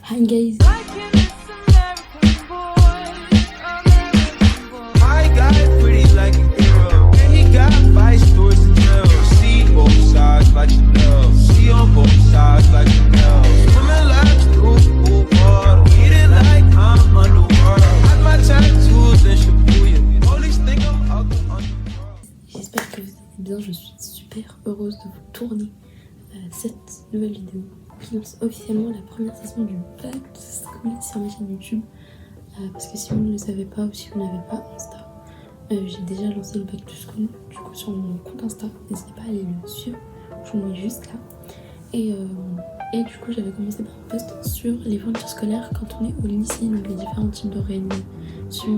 Hi guys. My guy pretty like a hero. And he got 5 stores to tell. See both sides like Chanel. See on both sides like Chanel. Swimming laps through pool water. Eating like I'm underwater. Had my tattoos in Shibuya. Police think I'm out the underworld. J'espère que vous allez bien, je suis super heureuse de vous tourner cette nouvelle vidéo qui lance officiellement la première saison du Back to School sur ma chaîne YouTube. Parce que si vous ne le savez pas ou si vous n'avez pas Insta, j'ai déjà lancé le Back to School du coup sur mon compte Insta. N'hésitez pas à aller le suivre, je vous le mets juste là. Et du coup j'avais commencé par un post sur les fournitures scolaires quand on est au lycée, donc les différents types de réunions,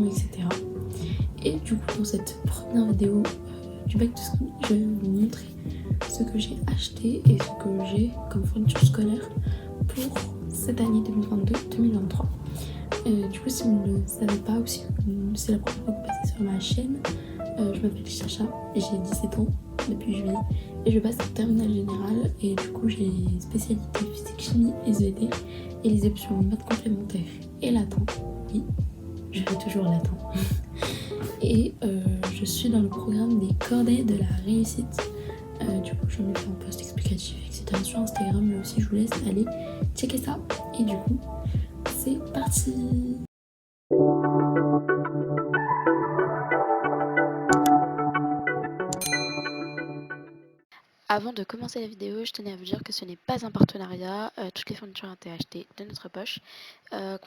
etc. Et du coup dans cette première vidéo du Back to School, je vais vous montrer ce que j'ai acheté et ce que j'ai comme fourniture scolaire pour cette année 2022-2023. Du coup, si vous ne le savez pas ou si c'est la première fois que vous passez sur ma chaîne, je m'appelle Chacha, j'ai 17 ans depuis juillet et je passe en terminale générale et du coup j'ai spécialité physique, chimie, SVT et les options maths complémentaires et latin. Oui, je fais toujours latin. Et je suis dans le programme des cordées de la réussite. Du coup j'en ai fait un post explicatif etc sur Instagram, mais aussi je vous laisse aller checker ça. Et du coup c'est parti. Avant de commencer la vidéo, je tenais à vous dire que ce n'est pas un partenariat, toutes les fournitures ont été achetées de notre poche.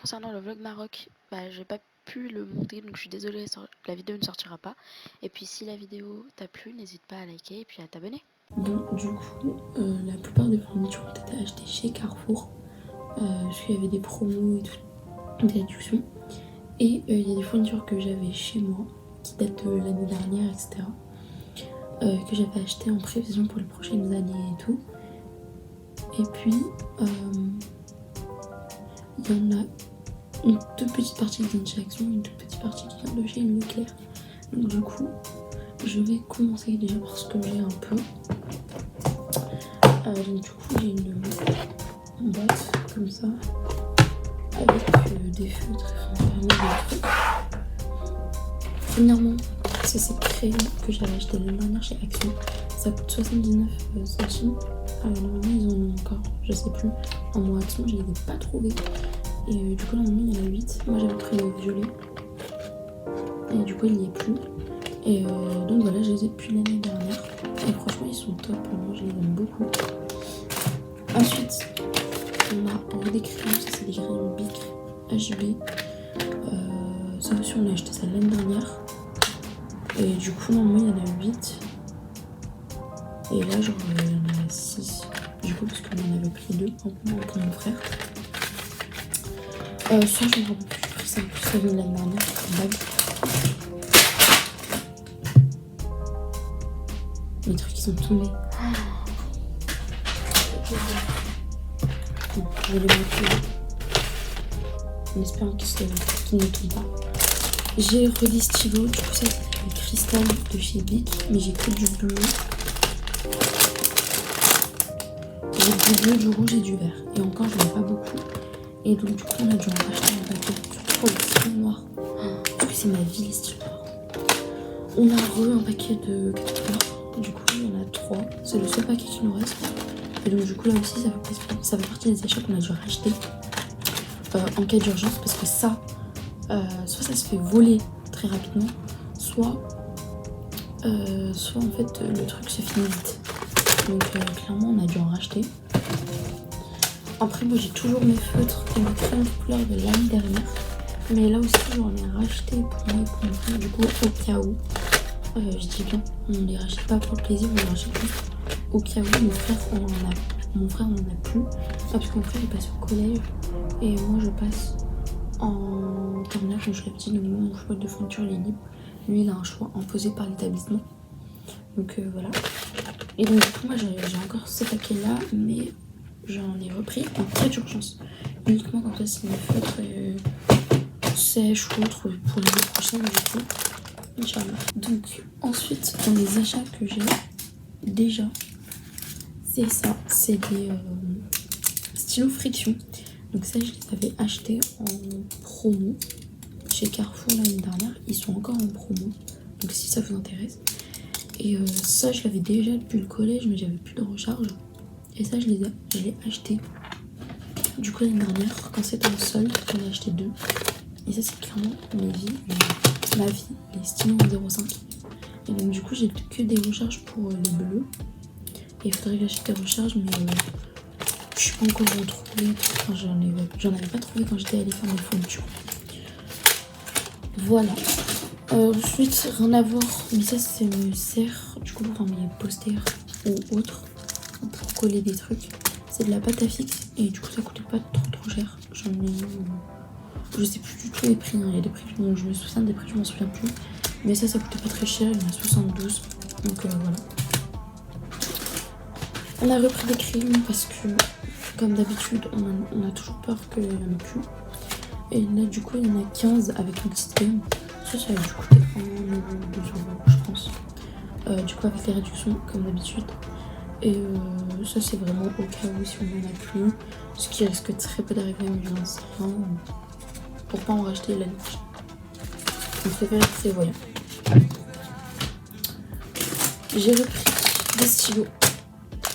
Concernant le vlog Maroc, j'ai pas pu le monter donc je suis désolée, la vidéo ne sortira pas. Et puis si la vidéo t'a plu, n'hésite pas à liker et puis à t'abonner. Bon, du coup, la plupart des fournitures ont été achetées chez Carrefour, parce qu'il y avait des promos et tout, des réductions. Et il y a des fournitures que j'avais chez moi, qui datent de l'année dernière, etc. Que j'avais acheté en prévision pour les prochaines années et tout. Et puis, il y en a une toute petite partie qui vient de chez Action, une toute petite partie qui vient de chez Leclerc. Donc du coup, je vais commencer déjà par ce que j'ai un peu. Donc du coup, j'ai une boîte comme ça, avec des feutres, des trucs. Premièrement, c'est ces crayons que j'avais acheté l'année dernière chez Action. Ça coûte 79 centimes. Normalement, ils en ont encore, je sais plus. En mon Action, je les ai pas trouvés. Et du coup, normalement, il y en a 8. Moi, j'avais pris le violet. Et du coup, il n'y est plus. Et donc voilà, je les ai depuis l'année dernière. Et franchement, ils sont top. Moi, je les aime beaucoup. Ensuite, on a des crayons. Ça, c'est des crayons Bic HB. Ça aussi, on a acheté ça l'année dernière. Et du coup, normalement, il y en a 8. Et là, genre, il y en a 6. Du coup, parce qu'on en avait pris 2 pour mon frère. Ça, je me rappelle plus. J'ai pris ça en plus l'année dernière. Les trucs qui sont tombés. Bon, je vais les mettre là. En espérant qu'ils ne tombent pas. J'ai des stylos. Du coup, ça, c'est des cristals de chez Bic. Mais j'ai que du bleu. J'ai du bleu, du rouge et du vert. Et encore, j'en ai pas beaucoup. Et donc, du coup, on a dû en racheter un paquet. Surtout pour les stylos noirs. Du coup, c'est ma vie, les stylos noirs. On a un paquet de 4 couleurs. Du coup, il y en a 3. C'est le seul paquet qui nous reste. Et donc, du coup, là aussi, ça fait partie des achats qu'on a dû racheter en cas d'urgence. Parce que ça, soit ça se fait voler très rapidement, soit en fait, le truc se finit vite. Donc, clairement, on a dû en racheter. Après, moi, j'ai toujours mes feutres et mes crayons de couleur de l'année dernière. Mais là aussi, j'en ai racheté pour moi et pour mon frère, du coup, au cas où. Je dis bien, on ne les rachète pas pour le plaisir, on les rachète juste au cas où. Mon frère, on en a plus. Parce que mon frère, il passe au collège. Et moi, je passe en terminale quand je suis petite. Donc, mon choix de fourniture, il est libre. Lui, il a un choix imposé par l'établissement. Donc, voilà. Et donc, du coup, moi, j'ai encore ce paquet-là, mais j'en ai repris en cas d'urgence. Uniquement quand ça, c'est mes feutres sèches ou autres pour l'année prochaine, du coup. Inch'Allah. Donc, ensuite, dans les achats que j'ai déjà, c'est ça. C'est des stylos friction. Donc ça, je les avais achetés en promo chez Carrefour l'année dernière. Ils sont encore en promo, donc si ça vous intéresse. Et ça, je l'avais déjà depuis le collège, mais j'avais plus de recharge. Et ça, je l'ai acheté du coup l'année dernière, quand c'était en solde, j'en ai acheté 2. Et ça, c'est clairement ma vie, les stylos en 0,5. Et donc du coup, j'ai que des recharges pour les bleus. Et il faudrait que j'achète des recharges, mais je suis pas encore retrouvée. Enfin, j'en avais pas trouvé quand j'étais allée faire mes fournitures. Voilà. Ensuite, rien à voir, mais ça me sert du coup pour faire mes posters ou autres, pour coller des trucs. C'est de la pâte à fixe et du coup ça coûtait pas trop cher. J'en ai eu, je sais plus du tout les prix, hein. Il y a des prix, bon, je me souviens des prix, je m'en souviens plus. Mais ça coûtait pas très cher, il y en a 72. Donc voilà. On a repris des crayons parce que, comme d'habitude, on a toujours peur qu'il y en ait plus. Et là, du coup, il y en a 15 avec une petite gamme. Ça a dû coûter 1 €, 2 €, je pense. Du coup, avec les réductions, comme d'habitude. Et ça, c'est vraiment au cas où si on n'en a plus. Ce qui risque très peu d'arriver, mais j'en sais rien. Pour pas en racheter l'année prochaine. On préfère être prévoyant. J'ai repris des stylos.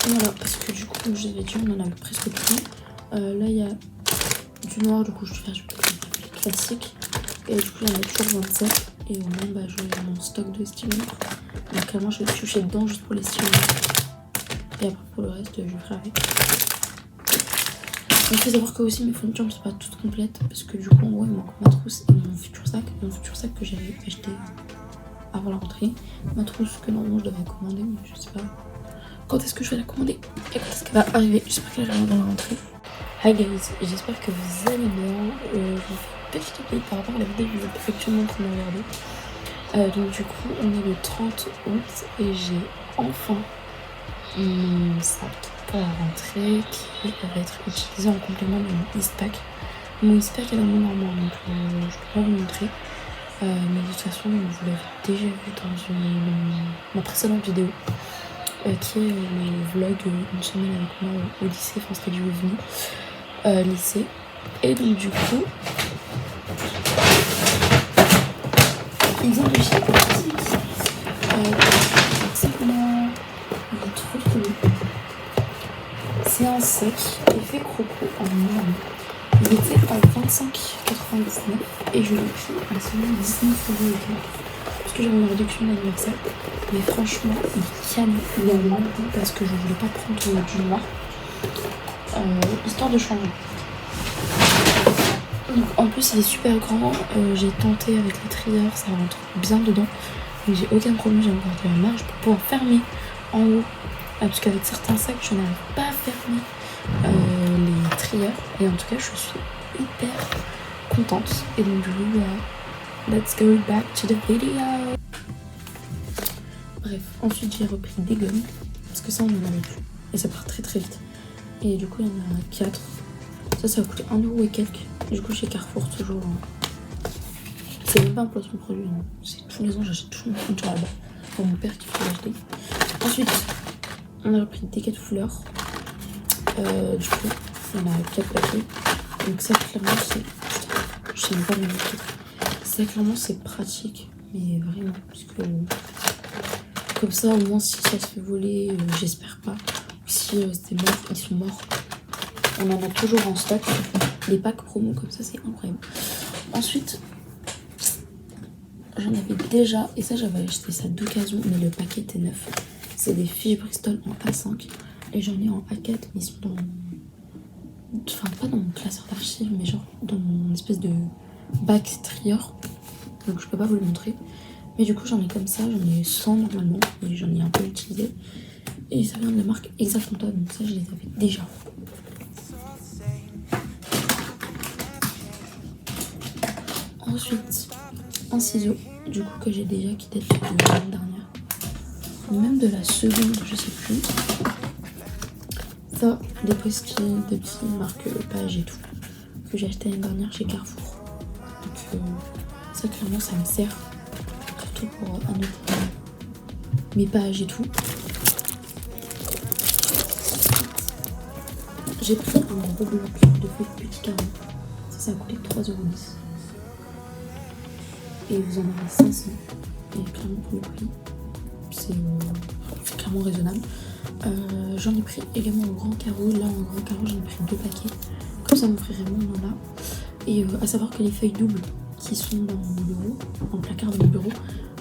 Voilà, parce que du coup, comme je vous avais dit, on en avait presque plus. Là, il y a du noir, du coup, je vais faire du classique. Et du coup, il y en a toujours 27. Et au moins, j'ai mon stock de stylos. Donc, clairement, je vais toucher dedans juste pour les stylos. Et après, pour le reste, je vais faire avec. Il faut savoir que aussi, mes fournitures ne sont pas toutes complètes. Parce que du coup, en gros, il manque ma trousse et mon futur sac. Mon futur sac que j'avais acheté avant la rentrée. Ma trousse que normalement, je devrais commander, mais je sais pas quand est-ce que je vais la commander et quand est-ce qu'elle va arriver. J'espère qu'elle arrivera dans la rentrée. Hi guys, j'espère que vous allez bien. Je vous fais une petite update par rapport à la vidéo que vous êtes actuellement en train de regarder. Donc du coup, on est le 30 août et j'ai enfin mon sac pour la rentrée qui va être utilisé en complément de mon Eastpak. Mon Eastpak est dans mon armoire, donc je peux pas vous montrer. Mais de toute façon, vous l'avez déjà vu dans ma précédente vidéo. Qui est le vlog une semaine avec moi au lycée, enfin c'était du revenu lycée. Et donc du coup, ils ont de chez Optique. Simplement, il est trop cool. C'est un sac effet croco en marbre. Il était à 25,99 et je l'ai pris à seulement 19 € et quelques. Parce que j'avais une réduction d'anniversaire. Mais franchement, il calme le monde parce que je voulais pas prendre du noir. Histoire de changer. Donc, en plus, il est super grand. J'ai tenté avec les trieurs, ça rentre bien dedans. Donc j'ai aucun problème, j'ai encore de la marge pour pouvoir fermer en haut. Parce qu'avec certains sacs, je n'arrive pas à fermer les trieurs. Et en tout cas, je suis hyper contente. Et donc du coup, let's go back to the video. Bref, ensuite j'ai repris des gommes, parce que ça on en avait plus, et ça part très très vite. Et du coup il y en a 4, ça va coûter 1 € et quelques, du coup chez Carrefour toujours. C'est même pas un placement de produit, non. C'est tous les ans j'achète toujours une fourniture là-bas, pour mon père qui faut l'acheter. Ensuite, on a repris des 4 fleurs, du coup il y en a 4 paquets, donc ça clairement c'est... Je sais même pas le truc. Ça clairement c'est pratique, mais vraiment, parce que... Comme ça, au moins, si ça se fait voler, j'espère pas. Si c'est mort, ils sont morts. On en a toujours en stock. Les packs promo comme ça, c'est incroyable. Ensuite, j'en avais déjà, et ça, j'avais acheté ça d'occasion, mais le paquet était neuf. C'est des fiches Bristol en A5. Et j'en ai en A4, mais ils sont dans mon... Enfin, pas dans mon classeur d'archives, mais genre dans mon espèce de bac trieur. Donc, je peux pas vous le montrer. Mais du coup j'en ai comme ça, j'en ai 100 normalement, et j'en ai un peu utilisé. Et ça vient de la marque Exactanta, donc ça je les avais déjà. Ensuite, un ciseau, du coup que j'ai déjà, qui date de l'année dernière. Même de la seconde, je sais plus. Ça, des post-it, des petites marques Page et tout, que j'ai acheté l'année dernière chez Carrefour. Donc ça clairement ça me sert. Pour annoter mes pages et tout. j'ai pris un gros bloc de feuilles petit carré. Ça a coûté 3,10 €. Et vous en avez 500. Et clairement pour le prix, c'est clairement raisonnable. J'en ai pris également en grand carreau. Là en grand carreau j'en ai pris 2 paquets. Comme ça mon frère et moi on en a. Et à savoir que les feuilles doubles qui sont dans mon bureau, dans le placard de mon bureau,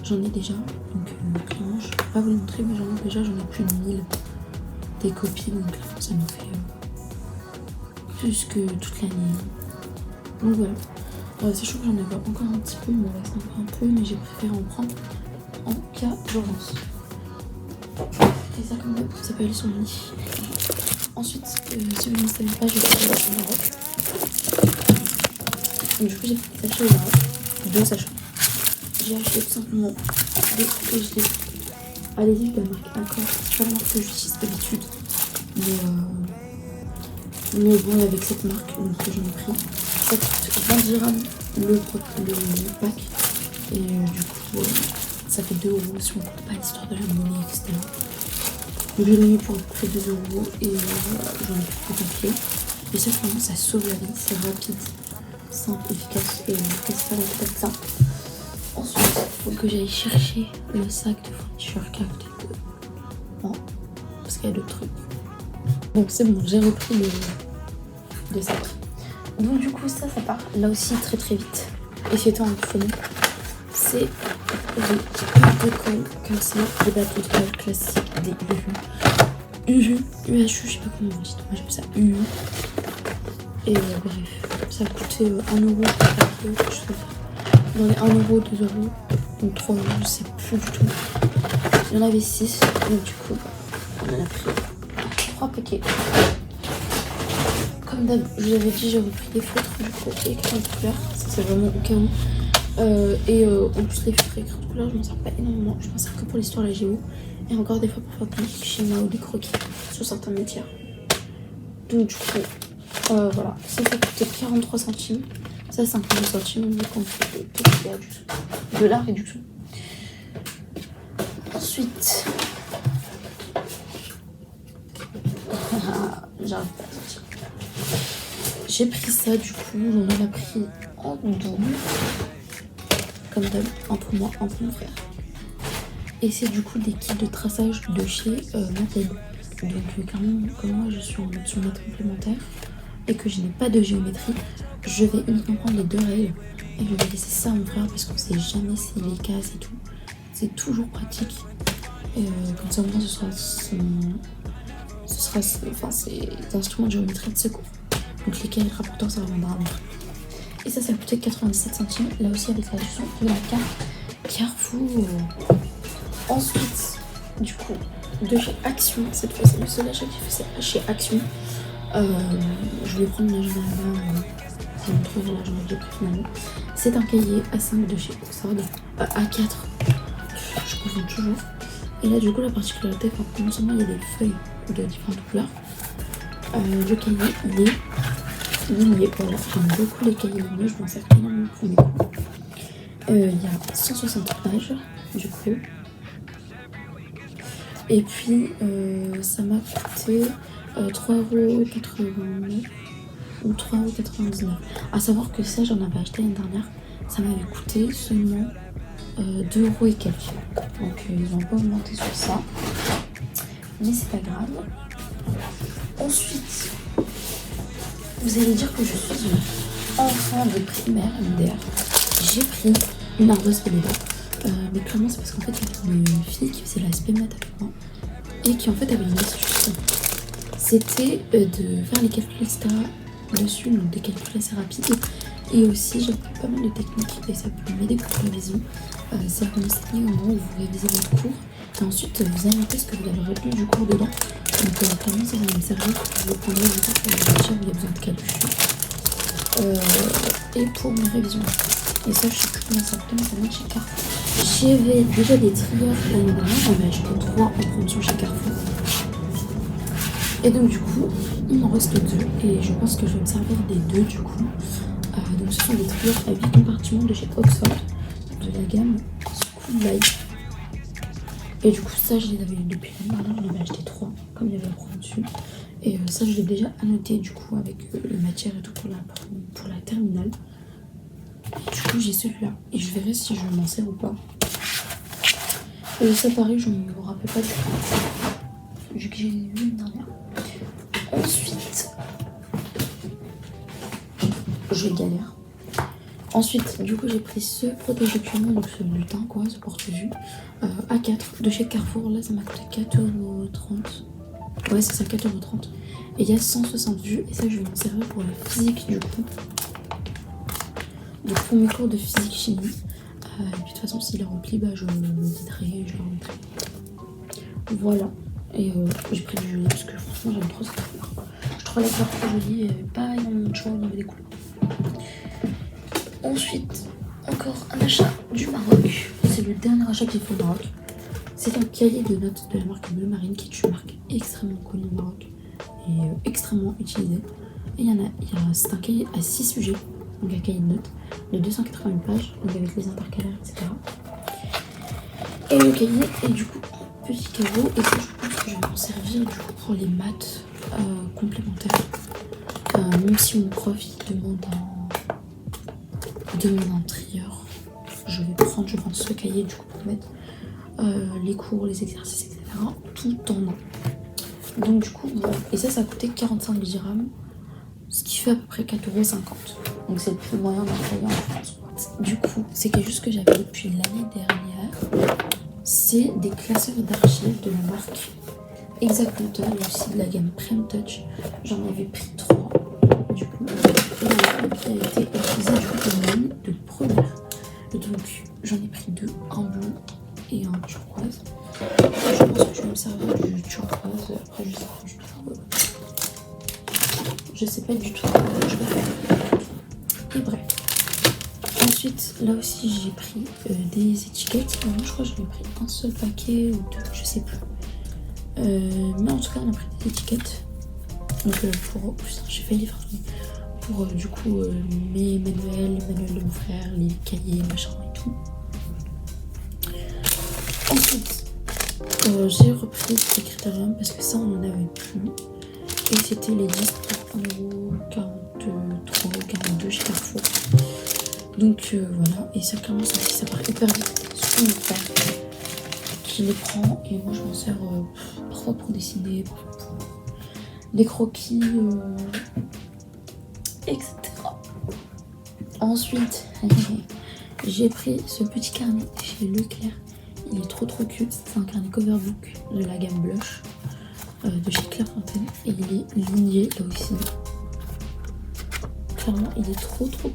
j'en ai déjà. Donc clairement je ne peux pas vous le montrer mais j'en ai plus de 1000 des copies. Donc clairement ça nous fait plus que toute l'année. Donc voilà. Sachant que j'en avais encore un petit peu, il me reste encore un peu, mais j'ai préféré en prendre en cas d'urgence. Et ça comme d'hab, ça peut aller sur le lit. Ensuite, si vous ne savez pas, je vais faire au Maroc. Donc du coup j'ai fait des sachets au Maroc, 2 sachets. J'ai acheté tout simplement des gelées. Allez-y, de la marque Accor. C'est pas la marque que j'utilise d'habitude. Mais bon, avec cette marque, donc j'en ai pris. Ça coûte 20 dirhams le pack. Et du coup, ça fait 2 € si on ne compte pas l'histoire de la monnaie, etc. Donc je l'ai mis pour à peu près 2 € et j'en ai plus compté. Et ça, vraiment, ça sauve la vie. C'est rapide, simple, efficace. Et c'est ça la tête ça. Ensuite, il faut que j'aille chercher le sac de fourniture qui est à côté de moi. Parce qu'il y a d'autres trucs. Donc c'est bon, j'ai repris le sac. Donc du coup ça part là aussi très très vite. Et c'est en phono. C'est les bateaux de colle classiques, des bateaux de colle classiques, des UHU, je sais pas comment on dit, moi j'appelle ça UHU. Et bref, ça a coûté 1 € par paquet, je sais pas. Dans les 1 €, 2 €, donc 3 €, je sais plus du tout. Il y en avait 6, donc du coup on en a pris 3 paquets. Comme d'hab, je vous avais dit, j'ai repris des feutres du coup écrits de couleur. Ça c'est vraiment au cas où. En plus les feutres écrits de couleur, je m'en sers pas énormément. Je m'en sers que pour l'histoire de la géo. Et encore des fois pour faire des schémas ou des croquis sur certaines matières. Donc du coup, voilà. Ça coûtait 43 centimes. Ça 52 centimes. Donc on fait de la réduction. Ensuite... J'arrive pas à sortir. J'ai pris ça du coup, j'en ai pris en double. Comme d'hab, un pour moi, un pour mon frère. Et c'est du coup des kits de traçage de chez Montaigne. Donc clairement, comme moi je suis en option maths complémentaire et que je n'ai pas de géométrie, je vais uniquement prendre les 2 règles. Et je vais laisser ça à mon frère parce qu'on sait jamais si les cases et tout. C'est toujours pratique. Et comme ça au moins c'est instruments de géométrie de secours. Donc les cahiers rapporteurs, ça reviendra à l'autre. Et ça a coûté 97 centimes. Là aussi avec la réduction de la carte Carrefour. Ensuite, du coup, de chez Action, cette fois c'est le seul achat que j'ai fait, c'est chez Action. Je vais prendre l'agenda là-bas. Je vais me trouver l'agenda que j'ai pris finalement. C'est un cahier A5 de chez Oxford. A4. Je confonds toujours. Et là du coup la particularité, non seulement il y a des feuilles de différentes couleurs, le cahier il est lié. Voilà, j'aime beaucoup les cahiers liés, je m'en sers énormément pour mes cours. Il y a 160 pages du coup. Et puis ça m'a coûté 3,89 € ou 3,99 €. À savoir que ça j'en avais acheté l'année dernière, ça m'avait coûté seulement 2 € et quelques. Donc ils ont pas augmenté sur ça. Mais c'est pas grave. Ensuite, vous allez dire que je suis une enfant de primaire MDR. J'ai pris une ardoise PDA. Mais clairement c'est parce qu'en fait il y avait une fille qui faisait la SP maths avec moi et qui en fait avait une astuce. C'était de faire les calculs etc. dessus, donc des calculs assez rapides. Et aussi j'ai appris pas mal de techniques et ça peut m'aider pour la révision. C'est comme cette technique au moment où vous révisez votre cours et ensuite vous annotez ce que vous avez retenu du cours dedans. Donc clairement ça va me servir pour vous prendre du temps pour les matières où il y a besoin de calcul. Et pour mes révisions. Et ça je sais plus comment ça coûte, mais ça vient de chez Carrefour. J'avais déjà des trieurs l'année dernière, j'en ai acheté 3 en promotion chez Carrefour. Et donc du coup il m'en reste 2 et je pense que je vais me servir des 2 du coup. Donc ce sont des trieurs à 8 compartiments de chez Oxford, de la gamme School Life. Et du coup ça je les avais eu depuis l'année dernière, j'en avais acheté 3 comme il y avait la promo dessus. Et ça, je l'ai déjà annoté du coup avec les matières et tout pour la terminale. Et du coup, j'ai celui-là. Et je verrai si je m'en sers ou pas. Ça, pareil, je ne me rappelle pas du tout. Vu que j'ai vu une dernière. Ensuite, je galère. Ensuite, du coup, j'ai pris ce protège-document, donc ce lutin, quoi, ce porte-vue, A4 de chez Carrefour. Là, ça m'a coûté 4,30 €. Ouais, c'est ça, 4,30 €. Et il y a 160 vues, et ça, je vais m'en servir pour la physique, du coup. Donc, pour mes cours de physique-chimie. Et puis, de toute façon, s'il est rempli, bah, je le guiderai, je le remettrai. Voilà. Et j'ai pris du gelé, parce que franchement, j'aime trop cette couleur. Je trouve la couleur trop jolie, et pas énormément de choix au niveau des couleurs. Ensuite, encore un achat du Maroc. C'est le dernier achat que j'ai fait au Maroc. C'est un cahier de notes de la marque Bleu Marine, qui est une marque extrêmement connue au Maroc et extrêmement utilisée. Et c'est un cahier à 6 sujets, donc un cahier de notes de 280 pages, donc avec les intercalaires, etc. Et le cahier est du coup petit cadeau, et ça, je pense que je vais m'en servir du coup pour les maths complémentaires. Même si mon prof il demande un trieur, je vais prendre, je pense, ce cahier du coup pour mettre les cours, les exercices, etc. tout en un. Donc du coup, bon, et ça a coûté 45 dirhams, ce qui fait à peu près 4,50 €. Donc c'est le plus moyen d'un cahier en France. Du coup, c'est quelque chose que j'avais depuis l'année dernière. C'est des classeurs d'archives de la marque Exactly et aussi de la gamme Prem Touch. J'en avais pris 3 du coup, et qui a été utilisé du coup comme ligne de première. Donc j'en ai pris 2, un bleu et un turquoise. Je pense que je vais me servir du turquoise. Après je sais pas du tout je vais faire. Et bref. Ensuite, là aussi j'ai pris des étiquettes. Moi je crois que j'en ai pris un seul paquet ou 2, je sais plus. Mais en tout cas on a pris des étiquettes. Donc pour... Putain, j'ai failli les faire pour du coup mes manuels, les manuels de mon frère, les cahiers, machin et tout. Ensuite, j'ai repris les critériums parce que ça on en avait plus. Et c'était les 10 pour 1,43 42 chez Carrefour. Donc voilà, et ça clairement ça part hyper vite sur mon frère qui les prend, et moi je m'en sers parfois pour dessiner, parfois pour des croquis, etc. Ensuite, j'ai pris ce petit carnet chez Leclerc. Il est trop cute. C'est un carnet coverbook de la gamme Blush de chez Clairefontaine. Et il est ligné là aussi. Clairement, il est trop beau.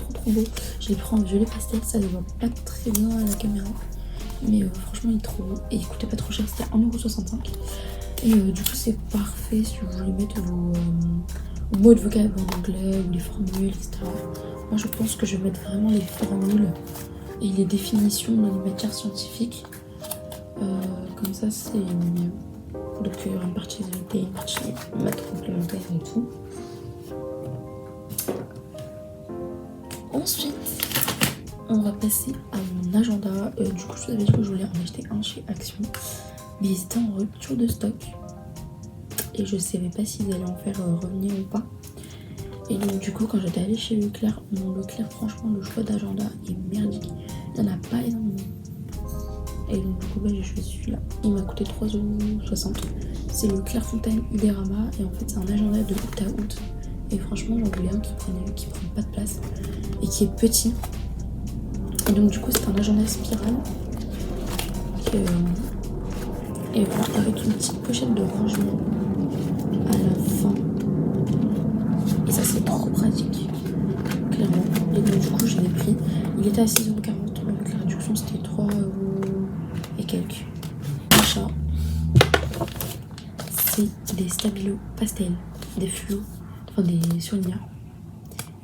Je l'ai pris en violet pastel. Ça ne voit pas très bien à la caméra. Mais franchement, il est trop beau. Et il coûtait pas trop cher. C'était 1,65 €. Et du coup, c'est parfait si vous voulez mettre vos mots de vocabulaire en anglais ou les formules, etc. Moi, je pense que je vais mettre vraiment les formules et les définitions dans les matières scientifiques. Comme ça, c'est mieux. Donc, une partie vérité, une partie maths complémentaire et tout. Ensuite, on va passer à mon agenda. Du coup, je vous avais dit que je voulais en acheter un chez Action. Mais ils étaient en rupture de stock. Et je savais pas s'ils allaient en faire revenir ou pas. Et donc du coup, quand j'étais allée chez Leclerc, mon Leclerc, franchement, le choix d'agenda est merdique. Il n'y en a pas énormément. Et donc du coup, bah, j'ai choisi celui-là. Il m'a coûté 3,60 €. C'est le Clairefontaine Idérama. Et en fait, c'est un agenda de août à août. Et franchement, j'en voulais un qui prenne pas de place. Et qui est petit. Et donc du coup, c'est un agenda spirale. Et voilà, avec une petite pochette de rangement à la fin. Et ça, c'est trop pratique, clairement. Et donc du coup, je l'ai pris. Il était à 6,40 €. Avec la réduction, c'était 3 € et quelques. Achat. C'est des stabilos pastels, des fluos, enfin des surligneurs.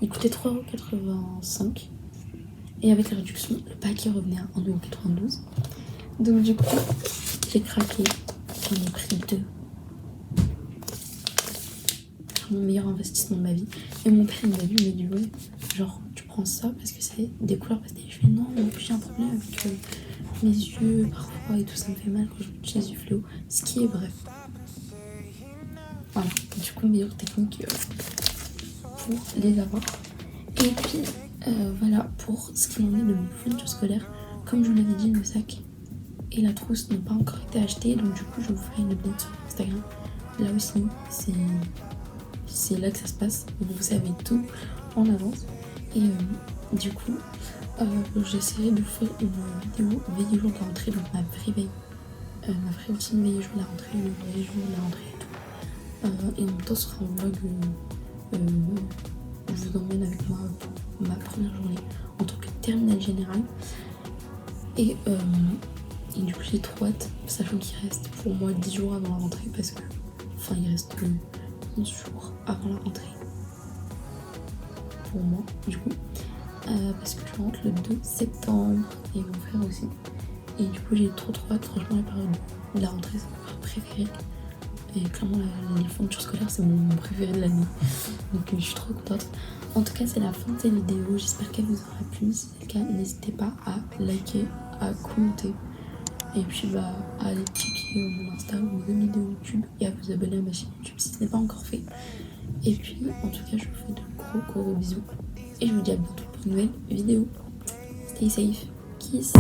Il coûtait 3,85 €. Et avec la réduction, le paquet revenait à 1,92 €. Donc du coup, j'ai craqué. J'en ai pris 2. Mon meilleur investissement de ma vie. Et mon père il m'a dit, mais du coup, genre tu prends ça parce que c'est des couleurs pastel. Je fais non, j'ai un problème avec mes yeux parfois et tout, ça me fait mal quand je utilise du fluo. Ce qui est vrai. Voilà, du coup meilleure technique pour les avoir. Et puis voilà pour ce qu'il en est de mon fourniture scolaire. Comme je vous l'avais dit, le sac et la trousse n'ont pas encore été achetés, donc du coup je vous ferai une update sur Instagram. Là aussi c'est là que ça se passe, donc vous savez tout en avance. Et du coup j'essaierai de vous faire une vidéo veille jour de la rentrée, donc ma vraie veille, ma vraie routine veille jour de la rentrée, le vrai jour de la rentrée et tout. Et en même temps ce sera un vlog où je vous emmène avec moi pour ma première journée en tant que terminale générale. Et du coup j'ai trop hâte, sachant qu'il reste pour moi 10 jours avant la rentrée, parce que enfin il reste 11 jours avant la rentrée pour moi du coup, parce que je rentre le 2 septembre et mon frère aussi. Et du coup j'ai trop hâte. Franchement la période de la rentrée c'est ma période préférée, et clairement les fournitures scolaires c'est mon préféré de l'année, donc je suis trop contente. En tout cas c'est la fin de cette vidéo, j'espère qu'elle vous aura plu. Si c'est le cas, n'hésitez pas à liker, à commenter, et puis à aller checker mon Insta ou mes autres vidéos YouTube et à vous abonner à ma chaîne YouTube si ce n'est pas encore fait. Et puis en tout cas je vous fais de gros bisous et je vous dis à bientôt pour une nouvelle vidéo. Stay safe, kiss.